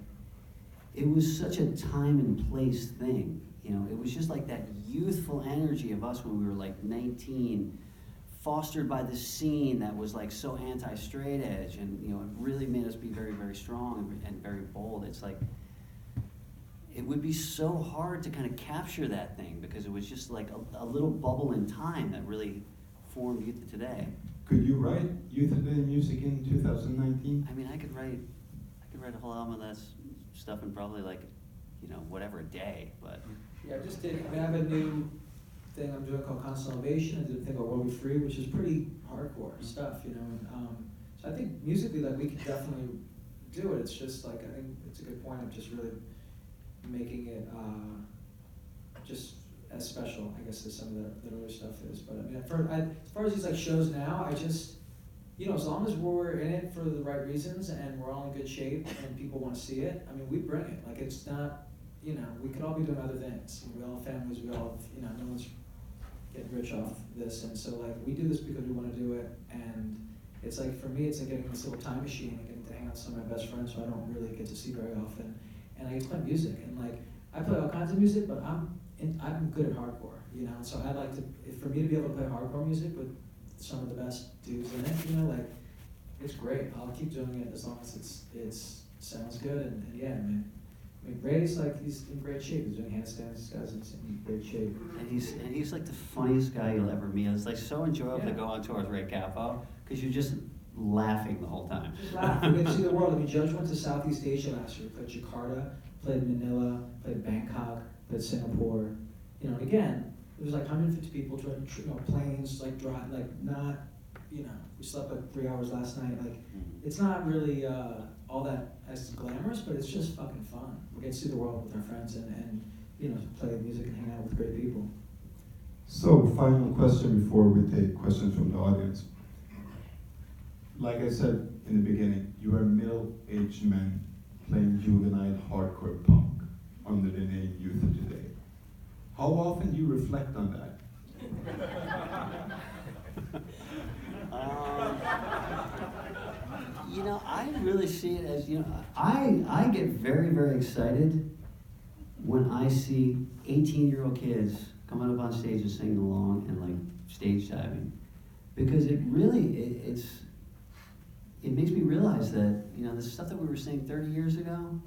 it was such a time and place thing. You know, it was just like that youthful energy of us when we were like 19, fostered by the scene that was like so anti-straight edge, and you know, it really made us be very, very strong and very bold. It's like, it would be so hard to kind of capture that thing because it was just like a little bubble in time that really formed Youth of Today. Could you write Youth of Today music in 2019? I mean, I could write a whole album of that stuff in probably like, you know, whatever a day, but. Yeah, I just did. I mean, I have a new thing I'm doing called Constant Elevation. I did a thing called World Be Free, which is pretty hardcore stuff, you know. And, so I think musically, like, we could definitely do it. It's just like, I think it's a good point of just really making it just as special, I guess, as some of the other stuff is. But I mean, as far as these like shows now, I just, you know, as long as we're in it for the right reasons and we're all in good shape and people want to see it, I mean, we bring it. Like, it's not, you know, we could all be doing other things. We all have families, we all have, you know, no one's getting rich off this. And so, like, we do this because we want to do it. And it's like, for me, it's like getting this little time machine and getting to hang out with some of my best friends who I don't really get to see very often. And I get to play music. And, like, I play all kinds of music, but I'm good at hardcore, you know? So I'd like to, for me to be able to play hardcore music with some of the best dudes in it, you know, like, it's great. I'll keep doing it as long as it's sounds good. And yeah, man. I mean, Ray's like, he's in great shape. He's doing handstands. This guy's in great shape. And he's like the funniest guy you'll ever meet. It's like so enjoyable to go on tour with Ray Capo because you're just laughing the whole time. Just laugh. You get to see the world. I mean, Judge went to Southeast Asia last year. Played Jakarta, played Manila, played Bangkok, played Singapore. You know, and again, it was like 150 people, you know, planes, like drive, like not, you know, we slept like 3 hours last night. Like, it's not really all that as glamorous, but it's just fucking fun. We get to see the world with our friends and you know, play music and hang out with great people. So, final question before we take questions from the audience. Like I said in the beginning, you are middle-aged men playing juvenile hardcore punk under the name Youth of Today. How often do you reflect on that? You know, I really see it as, you know, I get very, very excited when I see 18-year-old kids coming up on stage and singing along and like stage diving, because it really, it makes me realize that, you know, the stuff that we were saying 30 years ago,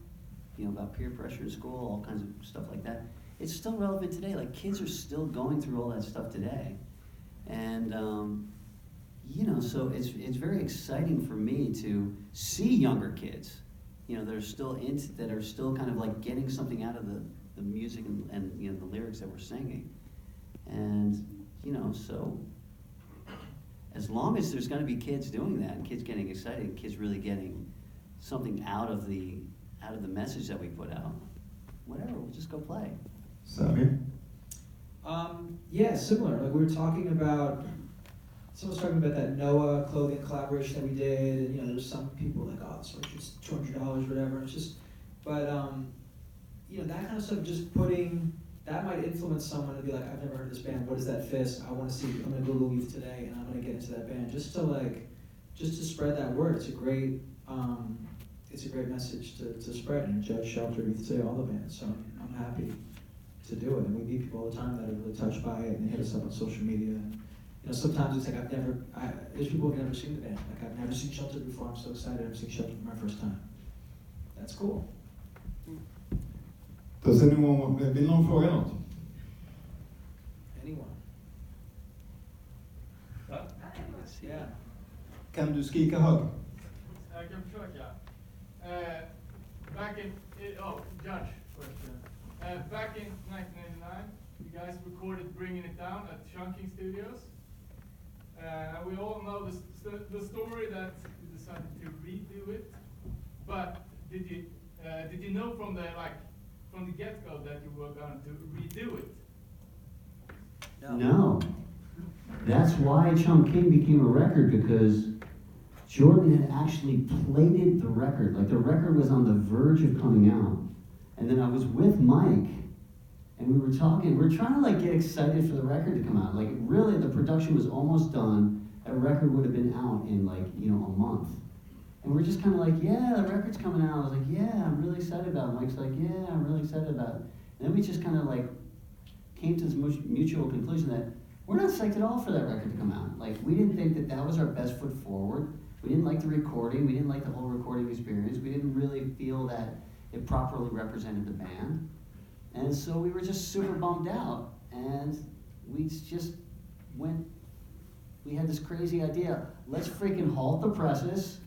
you know, about peer pressure in school, all kinds of stuff like that, it's still relevant today. Like, kids are still going through all that stuff today. And, you know, so it's very exciting for me to see younger kids, you know, that are still kind of like getting something out of the music and you know, the lyrics that we're singing. And, you know, so as long as there's going to be kids doing that and kids getting excited and kids really getting something out of the message that we put out, whatever, we'll just go play. Sammy? Yeah, similar. Like, we were talking about, someone was talking about that Noah clothing collaboration that we did, and you know, there's some people like, oh, it's like just $200, whatever. It's just, but you know, that kind of stuff, just putting, that might influence someone to be like, I've never heard of this band, what is that fist? I want to see, I'm gonna Google Youth Today, and I'm gonna get into that band, just to spread that word. It's a great message to spread, and Judge, Shelter, Youth Today, all the bands. So I'm happy to do it, and we meet people all the time that are really touched by it, and they hit us up on social media. And, you know, sometimes it's like there's people who've never seen the band. Like, I've never seen Shelter before. I'm so excited. I'm seeing Shelter for my first time. That's cool. Does anyone vill någon fråga något? Anyone? Yeah. Kan du skrika högt? Jag kan försöka. Judge question. Back in 1989, you guys recorded Bringing It Down at Chunking Studios. And we all know the story that you decided to redo it. But did you know from the get-go that you were going to redo it? No. That's why Chungking became a record, because Jordan had actually plated the record. Like, the record was on the verge of coming out. And then I was with Mike, and we were talking. We were trying to like get excited for the record to come out. Like, really, the production was almost done. A record would have been out in like, a month. And we're just kind of like, yeah, the record's coming out. I was like, yeah, I'm really excited about it. Mike's like, yeah, I'm really excited about it. And then we just kind of like came to this mutual conclusion that we're not psyched at all for that record to come out. Like, we didn't think that was our best foot forward. We didn't like the recording. We didn't like the whole recording experience. We didn't really feel that it properly represented the band. And so we were just super bummed out. And we just we had this crazy idea. Let's freaking halt the presses.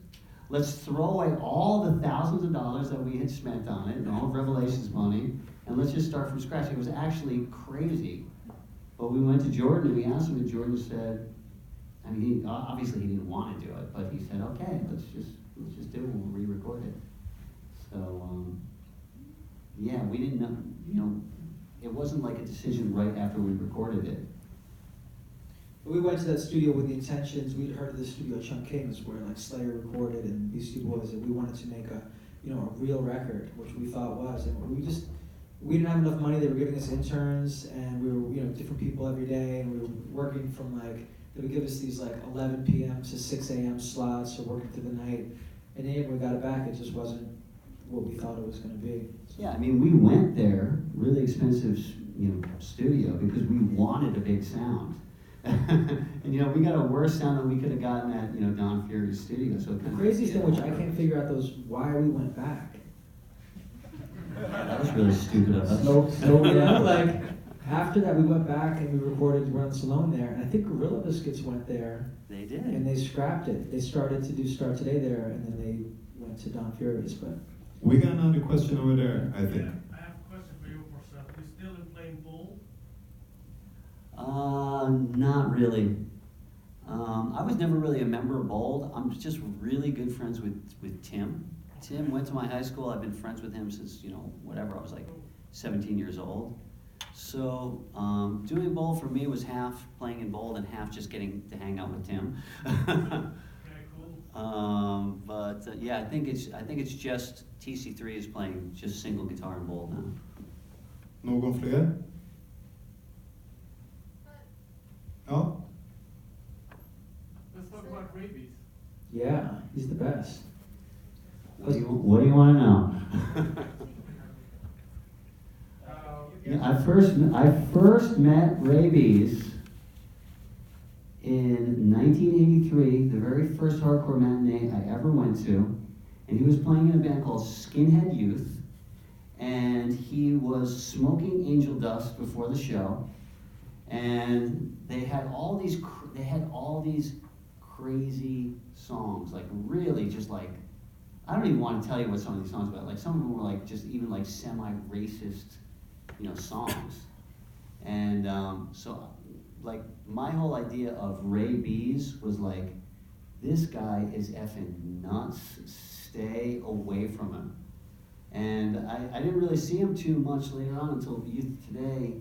Let's throw away all the thousands of dollars that we had spent on it, and all of Revelation's money, and let's just start from scratch. It was actually crazy. But we went to Jordan and we asked him, and Jordan said, I mean, obviously he didn't want to do it, but he said, okay, let's just do it, we'll re-record it. So, yeah, we didn't know, it wasn't like a decision right after we recorded it. We went to that studio with the intentions. We'd heard of the studio at Chungking, where like Slayer recorded and Beastie Boys, and we wanted to make a real record, which we thought was. And we didn't have enough money. They were giving us interns, and we were different people every day, and we were working from like, they would give us these like 11 p.m. to 6 a.m. slots, so working through the night. And then when we got it back, it just wasn't what we thought it was going to be. So. Yeah, I mean, we went there, really expensive, studio, because we wanted a big sound. And we got a worse sound than we could have gotten at Don Fury's studio. So the craziest thing, which I can't figure out, was why we went back. That was really stupid of us. So like after that, we went back and we recorded Run Salone there. And I think Gorilla Biscuits went there. They did. And they scrapped it. They started to do Start Today there, and then they went to Don Fury's. But We got another question over there, I think. I have a question for you, Porcell. You still playing ball? Not really. I was never really a member of Bold. I'm just really good friends with Tim. Tim went to my high school. I've been friends with him since, whatever, I was like 17 years old. So doing Bold for me was half playing in Bold and half just getting to hang out with Tim. Very cool. Yeah, I think it's just TC3 is playing just single guitar in Bold now. Någon fler? Ja? Let's talk about rabies. yeah, he's the best. What do you want to know? I first met Rabies in 1983, the very first hardcore matinee I ever went to, and he was playing in a band called Skinhead Youth, and he was smoking angel dust before the show, and they had all these crazy songs, like really just like, I don't even want to tell you what some of these songs are about. Like some of them were like just even like semi-racist, songs. And so like my whole idea of Ray B's was like, this guy is effing nuts, stay away from him. And I didn't really see him too much later on until Youth Today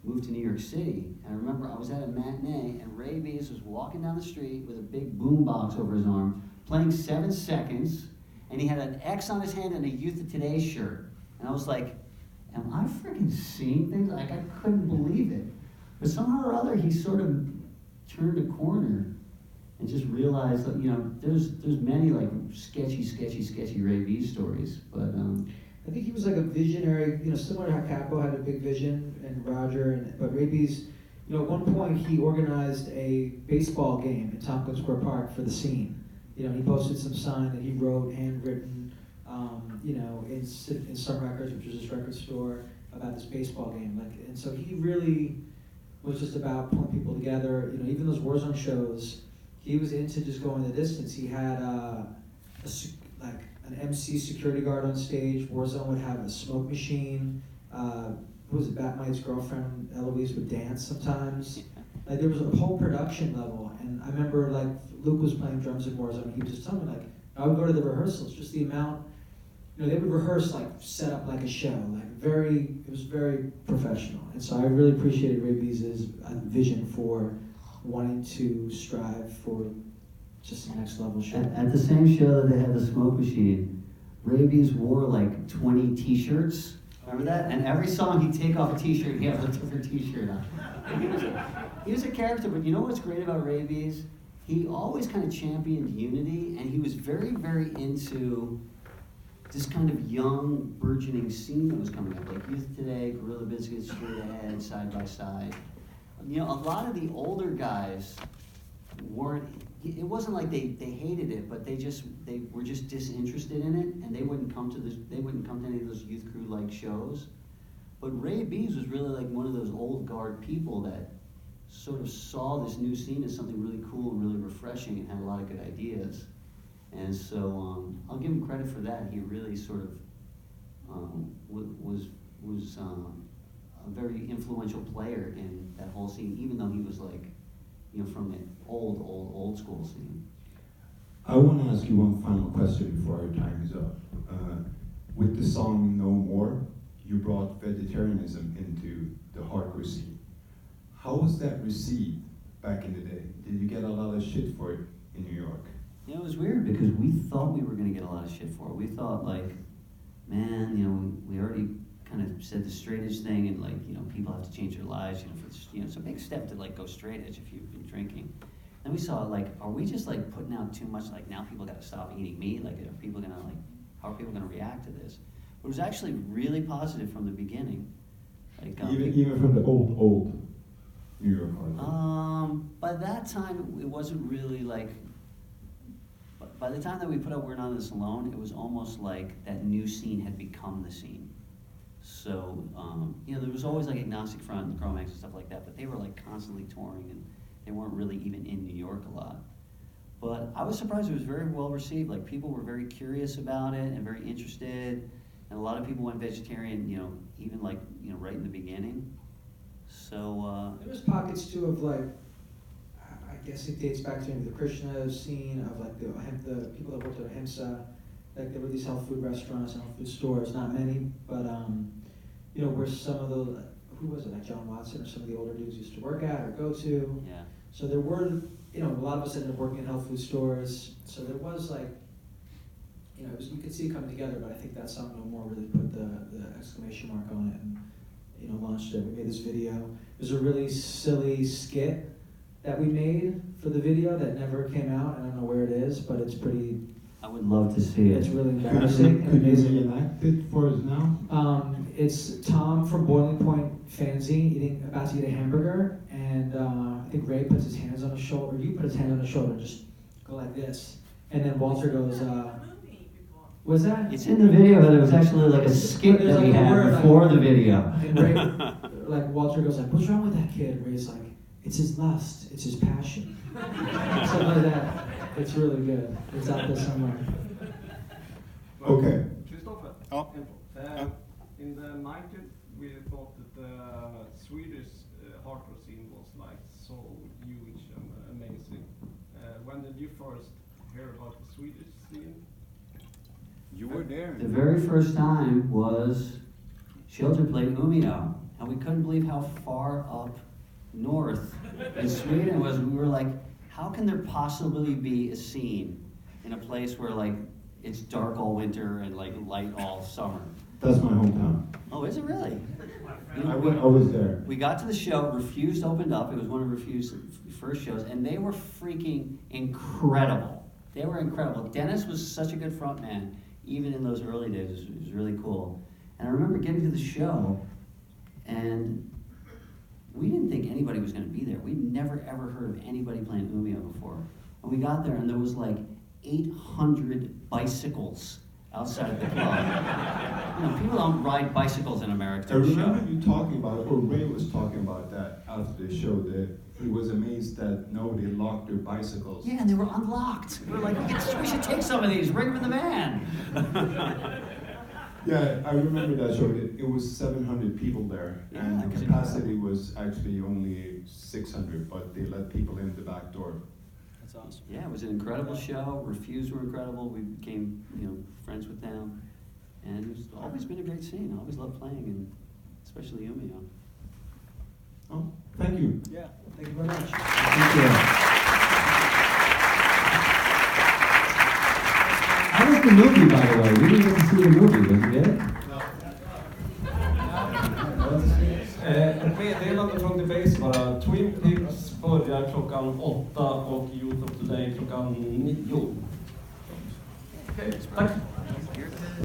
moved to New York City. And I remember I was at a matinee and Ray B's was walking down the street with a big boom box over his arm, playing 7 Seconds, and he had an X on his hand and a Youth of Today shirt. And I was like, am I freaking seeing things? Like, I couldn't believe it. But somehow or other, he sort of turned a corner and just realized that, there's many like sketchy Ray B stories. But I think he was like a visionary, similar to how Capo had a big vision and Roger, but Ray B's, at one point he organized a baseball game in Tompkins Square Park for the scene. He posted some sign that he wrote, handwritten, in Sun Records, which was his record store, about this baseball game. And so he really was just about pulling people together. Even those Warzone shows, he was into just going the distance. He had like an MC security guard on stage. Warzone would have a smoke machine. Who was it? Batmite's girlfriend Eloise would dance sometimes. Like there was a whole production level, and I remember like Luke was playing drums in Warzone. He was just telling me like I would go to the rehearsals, just the amount. You know, they would rehearse like set up like a show, like it was very professional. And so I really appreciated Ray B's vision for wanting to strive for just the next level show. At the same show that they had the smoke machine, Ray B's wore like 20 t-shirts. Remember that? And every song he'd take off a t-shirt, he'd have a different t-shirt on. He was a character, but you know what's great about Ray B's? He always kind of championed unity, and he was very, very into this kind of young, burgeoning scene that was coming up, like Youth Today, Gorilla Biscuits, Straight Ahead, Side by Side. You know, a lot of the older guys weren't, it wasn't like they hated it, but they were just disinterested in it, and they wouldn't come to any of those youth crew like shows. But Ray B's was really like one of those old guard people that sort of saw this new scene as something really cool and really refreshing and had a lot of good ideas. And so I'll give him credit for that. He really sort of was a very influential player in that whole scene, even though he was like, you know, from the old school scene. I want to ask you one final question before our time is up. With the song No More, you brought vegetarianism into the hardcore scene. How was that received back in the day? Did you get a lot of shit for it in New York? You know, it was weird because we thought we were going to get a lot of shit for it. We thought like, man, you know, we already kind of said the straight edge thing, and like, you know, people have to change their lives, you know, it's a big step to like go straight edge if you've been drinking. Then we saw like, are we just like putting out too much? Like now people got to stop eating meat. Like, are people gonna like, how are people gonna react to this? But it was actually really positive from the beginning. Like even from the old New York hardcore. By that time, it wasn't really like. By the time that we put out We're Not in This Alone, it was almost like that new scene had become the scene. So, you know, there was always like Agnostic Front and Chromax and stuff like that, but they were like constantly touring and they weren't really even in New York a lot. But I was surprised it was very well received. Like people were very curious about it and very interested, and a lot of people went vegetarian, you know, even like, you know, right in the beginning. So, there was pockets too of like, I guess it dates back to maybe the Krishna scene of like the people that worked at Ahimsa. Like there were these health food restaurants and health food stores, not many, but you know, where some of the, who was it, like John Watson or some of the older dudes used to work at or go to. yeah. So there were, you know, a lot of us ended up working in health food stores. So there was like, you know, you could see it coming together, but I think that song No More really put the exclamation mark on it and, you know, launched it. We made this video. It was a really silly skit that we made for the video that never came out. I don't know where it is, but it's pretty. I would love to see it. It's really embarrassing and Could you amazing. reenact it for us now? It's Tom from Boiling Point fanzine about to eat a hamburger, and I think Ray puts his hands on his shoulder, or you put his hand on his shoulder and just go like this. And then Walter goes, was that? It's in the video, but it was actually like a skit that we had before the video. And Ray, like Walter goes like, what's wrong with that kid? Ray's like, it's his lust, it's his passion. Something like that. It's really good. It's out there somewhere. Okay. Christoffer, Ja. in the 90s we thought that the Swedish hardcore scene was like so huge and amazing. When did you first hear about the Swedish scene? You were there. The very first time was Shelter played Umeå, and we couldn't believe how far up north in Sweden was. We were like, how can there possibly be a scene in a place where like it's dark all winter and like light all summer? That's my hometown. Oh, is it really? You I know, was there. we got to the show, Refused opened up. It was one of Refused's first shows, and they were freaking incredible. They were incredible. Dennis was such a good front man, even in those early days. It was really cool. And I remember getting to the show, and we didn't think anybody was going to be there. We'd never ever heard of anybody playing Umeå before. And we got there, and there was like 800 bicycles outside the club. You know, people don't ride bicycles in America. I remember you talking about, or Ray was talking about that after the show, that he was amazed that nobody locked their bicycles. Yeah, and they were unlocked. We were like, we should take some of these, bring them in the van. Yeah, I remember that show. It was 700 people there, Yeah, and it was the capacity was actually only 600, but they let people in the back door. That's awesome. Yeah, it was an incredible show. Refuse were incredible. We became, friends with them. And it's always been a great scene. I always loved playing, and especially Umeå. Oh, thank you. Yeah, thank you very much. Thank you. How was the movie, by the way? We didn't get to see the movie. Was it good? Ett meddelande från Debase bara. Twin Peaks börjar klockan 8 och Youth of Today klockan 9. Okej, tack.